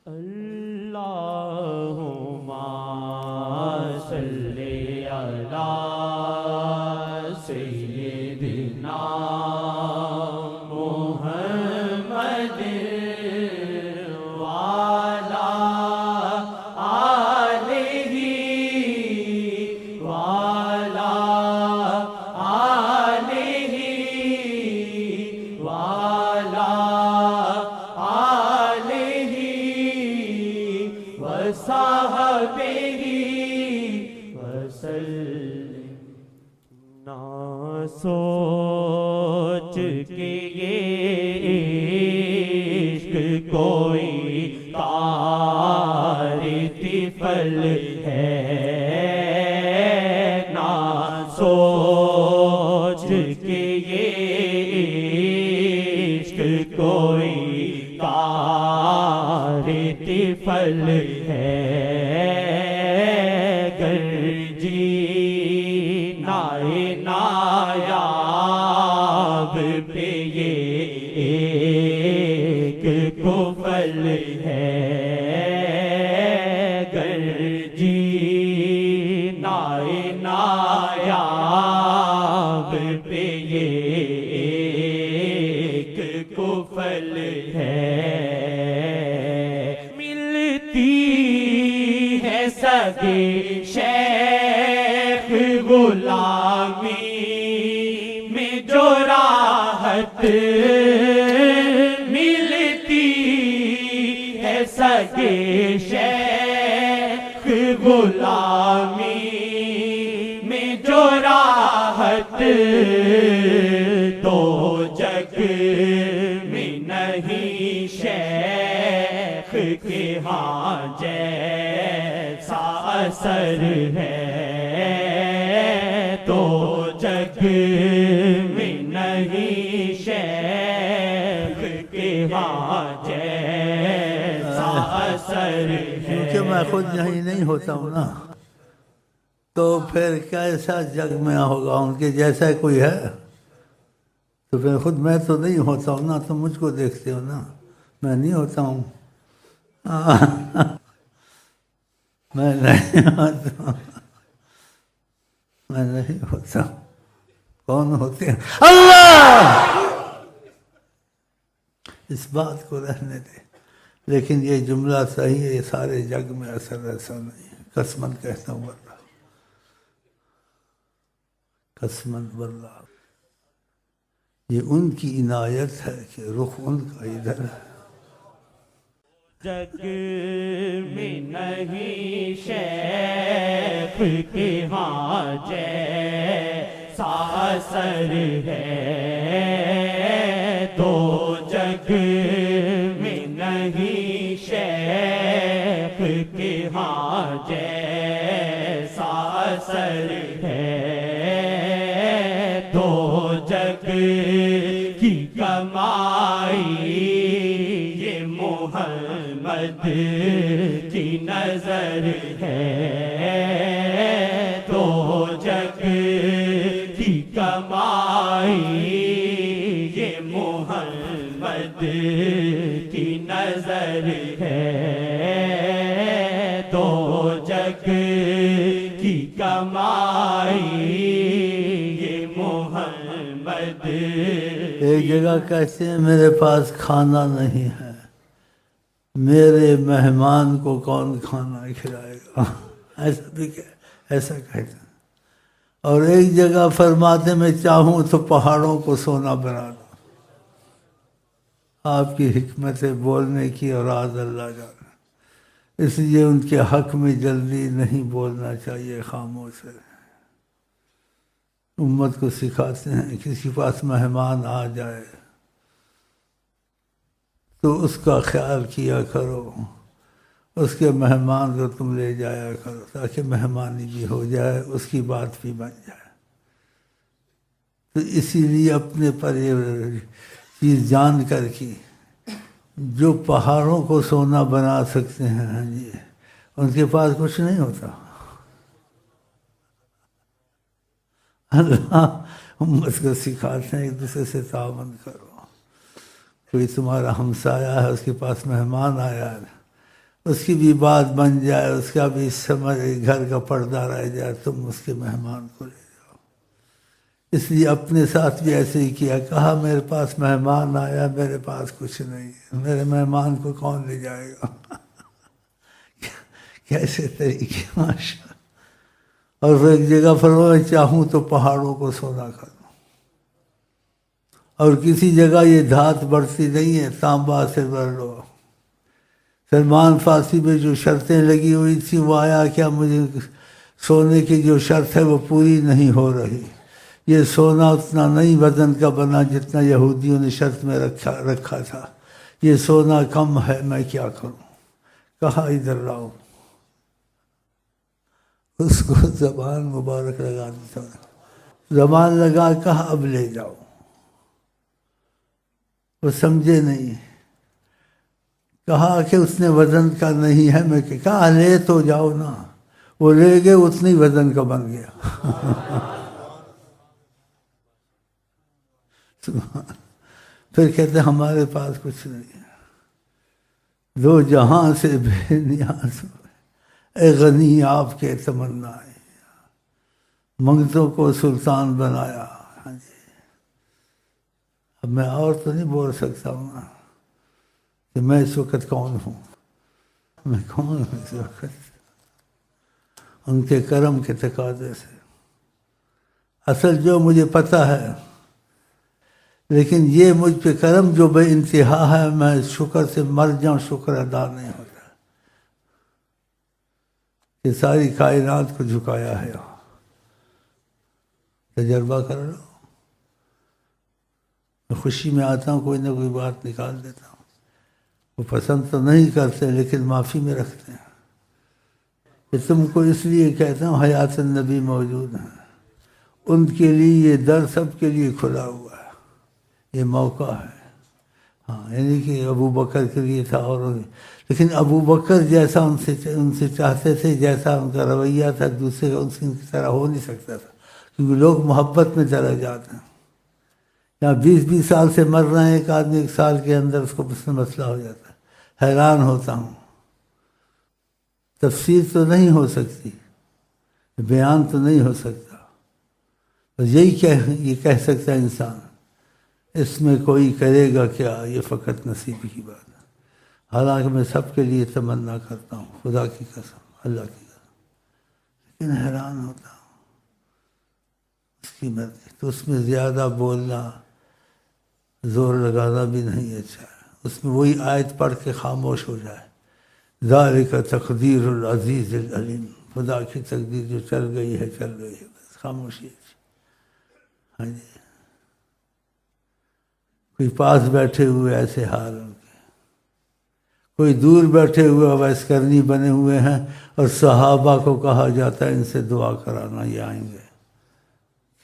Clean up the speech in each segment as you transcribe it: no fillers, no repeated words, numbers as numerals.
اللہم صلی علی سیدنا محمد وعلی آلہ وعلی آلہ وعلی آلہ وصحبہ وسلم۔ نہ سوچ کے یہ عشق کوئی تار طفل ہے، نہ سوچ کے یہ عشق کوئی تار طفل ہے، گر جی نایاب پہ یہ ایک کفل ہے، گر جی نایاب پہ یہ ایک کفل ہے، ملتی ہے سگے شیخ غلامی میں جو راحت، ملتی ہے سگے شیخ غلامی میں جو راحت، تو جگ میں نہیں شیخ کے ہاں جیسا اثر ہے، تو جگ میں نہیں شیخ کے ہاں جیسا اثر ہے۔ کیونکہ میں خود یہیں نہیں ہوتا ہوں نا، تو پھر کیسا جگ میں ہوگا؟ ان کے جیسا کوئی ہے تو پھر خود میں تو نہیں ہوتا ہوں نا، تم مجھ کو دیکھتے ہو نا، میں نہیں ہوتا ہوں، میں نہیں ہوتا ہوں، میں نہیں ہوتا ہوں، کون ہوتے ہیں؟ اللہ! اس بات کو رہنے دے، لیکن یہ جملہ صحیح ہے، یہ سارے جگ میں اثر ایسا نہیں ہے، قسماً کہتا ہوں واللہ، قسماً واللہ، یہ ان کی عنایت ہے کہ رخ ان کا ادھر ہے۔ جگ میں نہیں شیخ کے ہاں جیسا اثر ہے، تو جگ میں نہیں شیخ کے ہاں جیسا اثر ہے، تو جگ کی کمائی یہ محمد کی نظر ہے، تو جگ کی کمائی یہ محمد کی نظر ہے، تو جگ کی کمائی یہ محمد۔ ایک جگہ کہتے ہیں میرے پاس کھانا نہیں ہے، میرے مہمان کو کون کھانا کھلائے گا، ایسا کہتے ہیں۔ اور ایک جگہ فرماتے میں چاہوں تو پہاڑوں کو سونا بنا دوں۔ آپ کی حکمت بولنے کی اور راز اللہ جانے، اس لیے ان کے حق میں جلدی نہیں بولنا چاہیے، خاموش ہے۔ امت کو سکھاتے ہیں کسی پاس مہمان آ جائے تو اس کا خیال کیا کرو، اس کے مہمان کو تم لے جایا کرو، تاکہ مہمانی بھی ہو جائے، اس کی بات بھی بن جائے۔ تو اسی لیے اپنے پر یہ چیز جان کر کی، جو پہاڑوں کو سونا بنا سکتے ہیں جی، ان کے پاس کچھ نہیں ہوتا۔ اللہ امت کو سکھاتے ہیں ایک دوسرے سے تعاون کرو۔ کوئی تمہارا ہمسایہ ہے، اس کے پاس مہمان آیا ہے، اس کی بھی بات بن جائے، اس کا بھی سمجھ گھر کا پردہ رہ جائے، تم اس کے مہمان کو لے جاؤ۔ اس لیے اپنے ساتھ بھی ایسے ہی کیا، کہا میرے پاس مہمان آیا، میرے پاس کچھ نہیں ہے، میرے مہمان کو کون لے جائے گا؟ کیسے طریقے، ماشاء۔ اور وہ ایک جگہ فرمایا چاہوں تو پہاڑوں کو سونا کر دوں، اور کسی جگہ یہ دھات بڑھتی نہیں ہے، تانبا سے بھر لو۔ سلمان فارسی میں جو شرطیں لگی ہوئی تھی وہ آیا کیا، مجھے سونے کی جو شرط ہے وہ پوری نہیں ہو رہی، یہ سونا اتنا نہیں وزن کا بنا جتنا یہودیوں نے شرط میں رکھا تھا، یہ سونا کم ہے، میں کیا کروں؟ کہا ادھر لاؤ۔ اس کو زبان مبارک لگا دیتا، زبان لگا، کہا اب لے جاؤ۔ وہ سمجھے نہیں، کہا کہ اس نے وزن کا نہیں ہے، میں کہا لے تو جاؤ نا، وہ لے گئے، اتنی وزن کا بن گیا۔ پھر کہتے ہمارے پاس کچھ نہیں ہے، دو جہاں سے بے نیاز ہوئے، اے غنی آپ کے تمنا، منگتوں کو سلطان بنایا۔ ہاں جی، اب میں اور تو نہیں بول سکتا ہوں نا کہ میں اس وقت کون ہوں، میں کون ہوں اس وقت، ان کے کرم کے تقاضے سے۔ اصل جو مجھے پتہ ہے، لیکن یہ مجھ پہ کرم جو بے انتہا ہے، میں شکر سے مر جاؤں، شکر ادا نہیں ہوتا کہ ساری کائنات کو جھکایا ہے۔ تجربہ کر لو، میں خوشی میں آتا ہوں، کوئی نہ کوئی بات نکال دیتا ہوں، وہ پسند تو نہیں کرتے لیکن معافی میں رکھتے ہیں کہ تم کو اس لیے کہتا ہوں حیات النبی موجود ہیں، ان کے لیے یہ در سب کے لیے کھلا ہوا ہے، یہ موقع ہے۔ ہاں، یعنی کہ ابو بکر کے لیے تھا، اور لیکن ابو بکر جیسا ان سے چاہتے تھے، جیسا ان کا رویہ تھا، دوسرے کا ان کی طرح ہو نہیں سکتا تھا، کیونکہ لوگ محبت میں چلا جاتے ہیں۔ یہاں 20 سال سے مر رہے ہیں، ایک آدمی 1 سال کے اندر اس کو مسئلہ ہو جاتا ہے، حیران ہوتا ہوں۔ تفسیر تو نہیں ہو سکتی، بیان تو نہیں ہو سکتا، بس یہ کہہ سکتا ہے انسان، اس میں کوئی کرے گا کیا، یہ فقط نصیب کی بات ہے۔ حالانکہ میں سب کے لیے تمنا کرتا ہوں، خدا کی قسم، اللہ کی قسم، لیکن حیران ہوتا ہوں، اس کی مرضی۔ تو اس میں زیادہ بولنا، زور لگانا بھی نہیں اچھا ہے، اس میں وہی آیت پڑھ کے خاموش ہو جائے، ذالک تقدیر العزیز العلیم، خدا کی تقدیر جو چل گئی ہے چل گئی ہے، بس خاموشی اچھی۔ ہاں جی، کوئی پاس بیٹھے ہوئے ایسے حال ان کے، کوئی دور بیٹھے ہوئے اویس کرنی بنے ہوئے ہیں، اور صحابہ کو کہا جاتا ہے ان سے دعا کرانا، یہ آئیں گے۔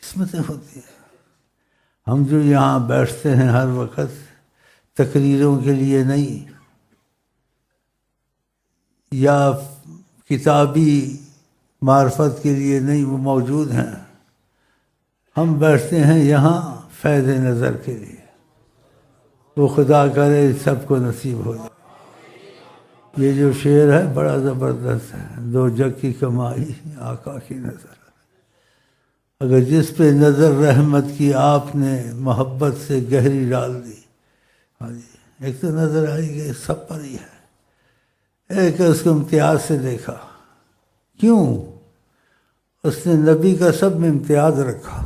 قسمتیں ہوتی ہیں۔ ہم جو یہاں بیٹھتے ہیں ہر وقت تقریروں کے لیے نہیں، یا کتابی معرفت کے لیے نہیں، وہ موجود ہیں، ہم بیٹھتے ہیں یہاں فیض نظر کے لیے، وہ خدا کرے سب کو نصیب ہو جائے۔ یہ جو شعر ہے بڑا زبردست ہے، 2 جگ کی کمائی آقا کی نظر، اگر جس پہ نظر رحمت کی آپ نے محبت سے گہری ڈال دی۔ ہاں جی، ایک تو نظر آئی کہ سب پر ہی ہے، ایک اس کو امتیاز سے دیکھا، کیوں؟ اس نے نبی کا سب میں امتیاز رکھا۔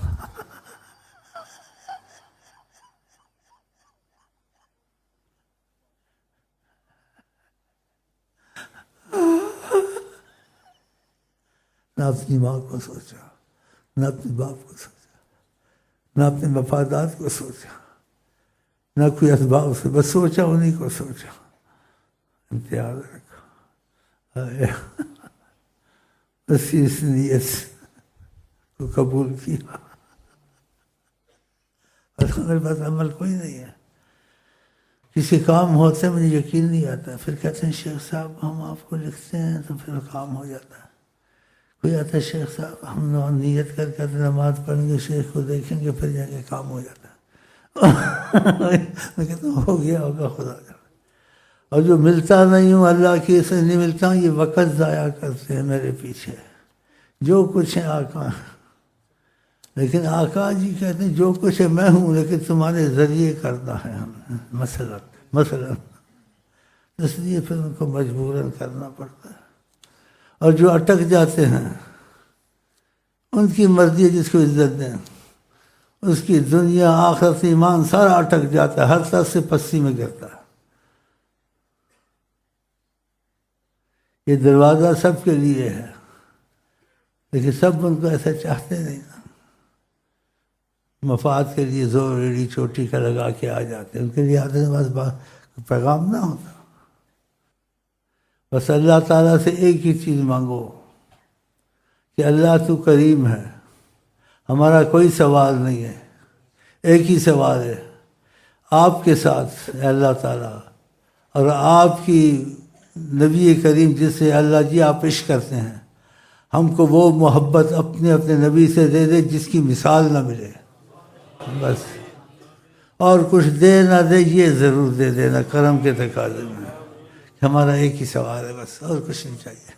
نہ اپنی ماں کو سوچا، نہ اپنے باپ کو سوچا، نہ اپنے مفادات کو سوچا، نہ کوئی اسباب سے، بس سوچا انہیں کو سوچا، امتیاز رکھا، بس اس نیت کو قبول کیا۔ اور میرے پاس عمل کوئی نہیں ہے، کسی کام ہوتا ہے مجھے یقین نہیں آتا، پھر کہتے ہیں شیخ صاحب ہم آپ کو لکھتے ہیں تو پھر کام ہو جاتا ہے۔ کوئی آتا ہے شیخ صاحب ہم نیت کر کے نماز پڑھیں گے، شیخ کو دیکھیں گے، پھر جا کے کام ہو جاتا ہے۔ میں کہتا ہوں ہو گیا ہوگا خدا کا۔ اور جو ملتا نہیں ہوں اللہ کی سے نہیں ملتا ہوں، یہ وقت ضائع کرتے ہیں میرے پیچھے، جو کچھ ہے آقا۔ لیکن آقا جی کہتے ہیں جو کچھ ہے میں ہوں، لیکن تمہارے ذریعے کرنا ہے ہمیں، مثلا اس لیے پھر ان کو مجبوراً کرنا پڑتا ہے۔ اور جو اٹک جاتے ہیں ان کی مرضی ہے، جس کو عزت دیں، اس کی دنیا آخرت ایمان سارا اٹک جاتا ہے، ہر طرف سے پسی میں گرتا ہے۔ یہ دروازہ سب کے لیے ہے، لیکن سب ان کو ایسا چاہتے نہیں نا، مفاد کے لیے زور ایڑی چوٹی کا لگا کے آ جاتے ہیں، ان کے لیے آتے ہیں بس پیغام نہ ہوتا۔ بس اللہ تعالیٰ سے ایک ہی چیز مانگو کہ اللہ تو کریم ہے، ہمارا کوئی سوال نہیں ہے، ایک ہی سوال ہے آپ کے ساتھ اے اللہ تعالیٰ، اور آپ کی نبی کریم جس سے اللہ جی آپ عشق کرتے ہیں، ہم کو وہ محبت اپنے نبی سے دے دے جس کی مثال نہ ملے، بس اور کچھ دے نہ دے یہ ضرور دے دینا کرم کے تقاضے میں۔ ہمارا ایک ہی سوال ہے بس، اور کچھ نہیں چاہیے۔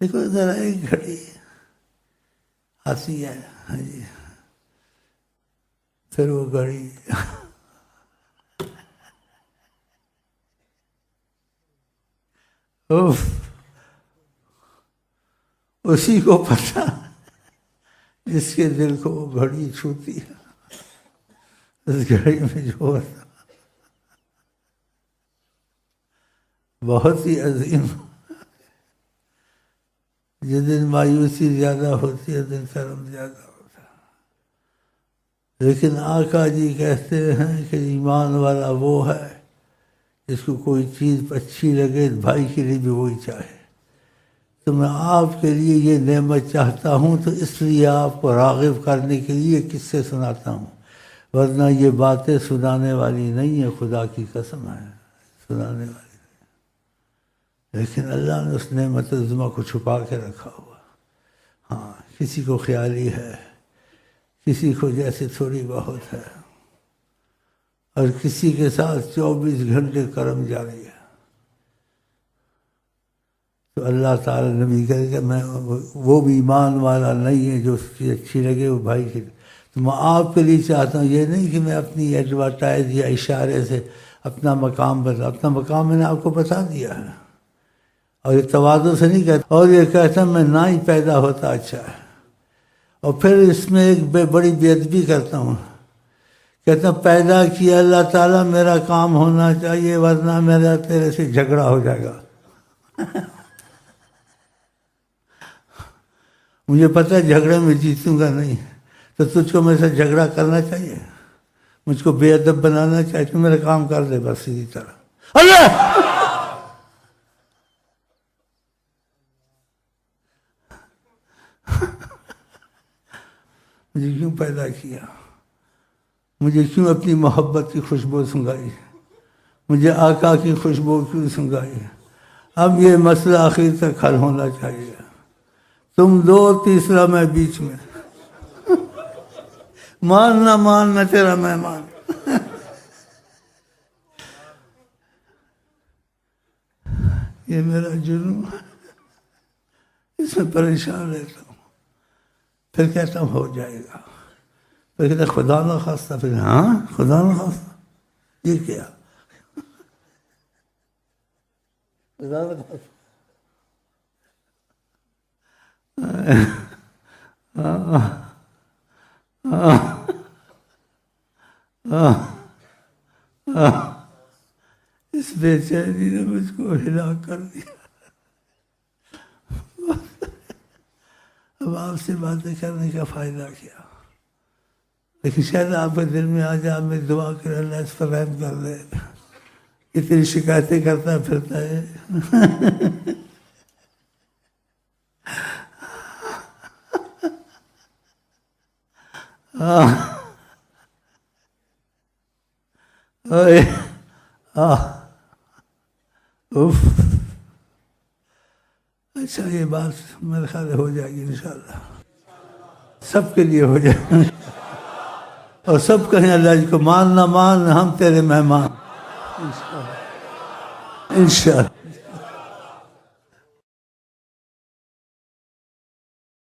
دیکھو ذرا ایک گھڑی آتی ہے، ہاں جی، پھر وہ گھڑی اسی کو پتہ جس کے دل کو وہ گھڑی چھوتی ہے، اس گھڑی میں جو ہوتا بہت ہی عظیم۔ جس دن مایوسی زیادہ ہوتی ہے، دن کرم زیادہ ہوتا ہے۔ لیکن آقا جی کہتے ہیں کہ ایمان والا وہ ہے جس کو کوئی چیز اچھی لگے بھائی کے لیے بھی وہی چاہے۔ تو میں آپ کے لیے یہ نعمت چاہتا ہوں، تو اس لیے آپ کو راغب کرنے کے لیے قصے سناتا ہوں، ورنہ یہ باتیں سنانے والی نہیں ہے، خدا کی قسم ہے سنانے والی۔ لیکن اللہ نے اس نعمت عظمہ کو چھپا کے رکھا ہوا۔ ہاں، کسی کو خیالی ہے، کسی کو جیسے تھوڑی بہت ہے، اور کسی کے ساتھ 24 گھنٹے کرم جاری ہے۔ تو اللہ تعالیٰ نبی کہے کہ میں وہ بھی ایمان والا نہیں ہے جو اس کی اچھی لگے وہ بھائی کے لیے۔ تو میں آپ کے لیے چاہتا ہوں، یہ نہیں کہ میں اپنی ایڈورٹائز یا اشارے سے اپنا مقام بتا، اپنا مقام میں نے آپ کو بتا دیا ہے، اور یہ تواضع سے نہیں کہتا، اور یہ کہتا میں نہ ہی پیدا ہوتا اچھا ہے۔ اور پھر اس میں ایک بڑی بے ادبی کرتا ہوں، کہتا پیدا کیا اللہ تعالیٰ، میرا کام ہونا چاہیے ورنہ میرا تیرے سے جھگڑا ہو جائے گا۔ مجھے پتہ ہے جھگڑے میں جیتوں گا نہیں، تو تجھ کو میرے سے جھگڑا کرنا چاہیے، مجھ کو بے ادب بنانا چاہیے، تو میرا کام کر دے بس اسی طرح۔ اللہ مجھے کیوں پیدا کیا، مجھے کیوں اپنی محبت کی خوشبو سنگائی، مجھے آقا کی خوشبو کیوں سنگائی۔ اب یہ مسئلہ آخر تک حل ہونا چاہیے، تم دو تیسرا میں بیچ میں، ماننا ماننا تیرا مہمان۔ یہ میرا جرم ہے، اس میں پریشان رہتا ہوں، پھر کہتا ہوں ہو جائے گا، پھر کہتا خدا نہ خواستہ، پھر ہاں خدا نہ خواستہ، یہ کیا خدا نہ خواستہ۔ اس بے چینی نے مجھ کو ہلاک کر دیا۔ اب آپ سے باتیں کرنے کا فائدہ کیا، لیکن شاید آپ کے دل میں آ جائے، آپ میں دعا کر اللہ اس پر رحم کر دے، اتنی شکایتیں کرتا پھرتا ہے۔ اچھا یہ بات میرے خیال ہو جائے گی انشاءاللہ، سب کے لیے ہو جائے گی۔ اور سب کہیں اللہ جی کو مان نہ مان ہم تیرے مہمان انشاءاللہ